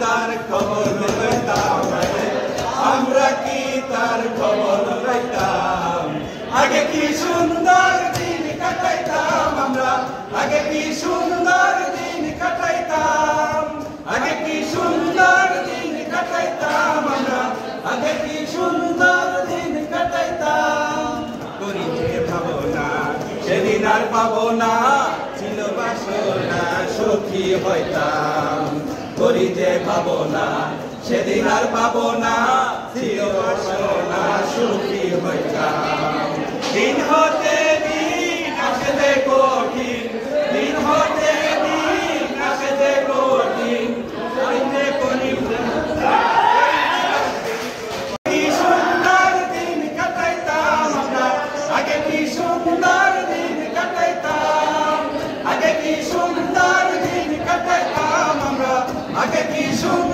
তার খবর লইতাম আমরা কি তার খবর লইতাম আগে কি সুন্দর দিন কাটাইতাম আমরা আগে কি সুন্দর দিন কাটাইতাম আগে কি সুন্দর দিন কাটাইতাম আমরা আগে কি সুন্দর দিন কাটাইতাম করি যে ভাবনা সেদিন আর পাবো না ছিল বাসনা সুখী হইতাম করি যে ভাবনা সেদিন আর পাবো না ছিল বাসনা সুখী হইতাম দিন হতে দিন আসে যে কঠিন দিন হতে দিন আসে যে কঠিন হইতে করি কি সুন্দর দিন কাটাইতাম আমরা আগে কি সুন্দর দিন কাটাইতাম আগে কি সুন্দর দিন কাটাইতাম আমরা আগে কি সুন্দর